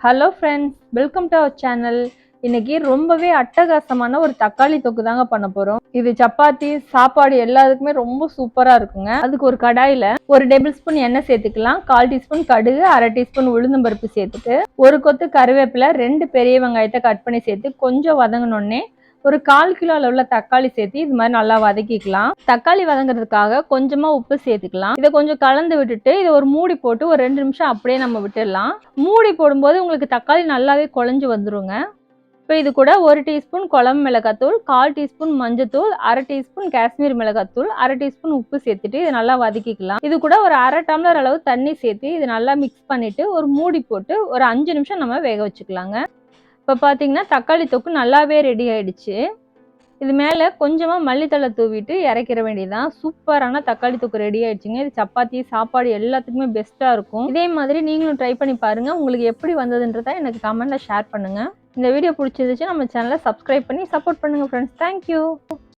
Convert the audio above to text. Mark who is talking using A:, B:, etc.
A: Hello friends, welcome to our channel. இன்னைக்கு ரொம்பவே அட்டகாசமான ஒரு தக்காளி தொக்கு தாங்க பண்ண போறோம். இது சப்பாத்தி சாப்பாடு எல்லாத்துக்குமே ரொம்ப சூப்பரா இருக்குங்க. அதுக்கு ஒரு கடாயில 1 டேபிள் ஸ்பூன் எண்ணெய் சேர்த்துக்கலாம். 1/4 டீஸ்பூன் கடுகு, 1/2 டீஸ்பூன் உளுந்தம் பருப்பு சேர்த்துட்டு ஒரு கொத்து கருவேப்பிலை, 2 பெரிய வெங்காயத்தை கட் பண்ணி சேர்த்து கொஞ்சம் வதங்கினோடனே ஒரு 1/4 கிலோ அளவுல தக்காளி சேர்த்து இது மாதிரி நல்லா வதக்கிக்கலாம். தக்காளி வதங்குறதுக்காக கொஞ்சமா உப்பு சேர்த்துக்கலாம். இதை கொஞ்சம் கலந்து விட்டுட்டு இதை ஒரு மூடி போட்டு ஒரு 2 நிமிஷம் அப்படியே நம்ம விட்டுடலாம். மூடி போடும்போது உங்களுக்கு தக்காளி நல்லாவே குழஞ்சு வந்துருங்க. இப்போ இது கூட 1 டீஸ்பூன் குழம்பு மிளகாத்தூள், 1/4 டீஸ்பூன் மஞ்சத்தூள், 1/2 டீஸ்பூன் காஷ்மீர் மிளகாத்தூள், 1/2 டீஸ்பூன் உப்பு சேர்த்துட்டு இதை நல்லா வதக்கிக்கலாம். இது கூட ஒரு 1/2 டம்ளர் அளவு தண்ணி சேர்த்து இது நல்லா மிக்ஸ் பண்ணிட்டு ஒரு மூடி போட்டு ஒரு 5 நிமிஷம் நம்ம வேக வச்சுக்கலாங்க. இப்போ பார்த்தீங்கன்னா தக்காளி தொக்கு நல்லாவே ரெடி ஆயிடுச்சு. இது மேலே கொஞ்சமாக மல்லித்தழை தூவிட்டு இறக்கிற வேண்டியதான். சூப்பரான தக்காளி தொக்கு ரெடி ஆயிடுச்சுங்க. இது சப்பாத்தி சாப்பாடு எல்லாத்துக்குமே பெஸ்ட்டாக இருக்கும். இதே மாதிரி நீங்களும் ட்ரை பண்ணி பாருங்கள். உங்களுக்கு எப்படி வந்ததுன்றதை எனக்கு கமெண்ட்டில் ஷேர் பண்ணுங்கள். இந்த வீடியோ பிடிச்சிருந்துச்சு நம்ம சேனலை சப்ஸ்கிரைப் பண்ணி சப்போர்ட் பண்ணுங்கள் ஃப்ரெண்ட்ஸ். தேங்க்யூ.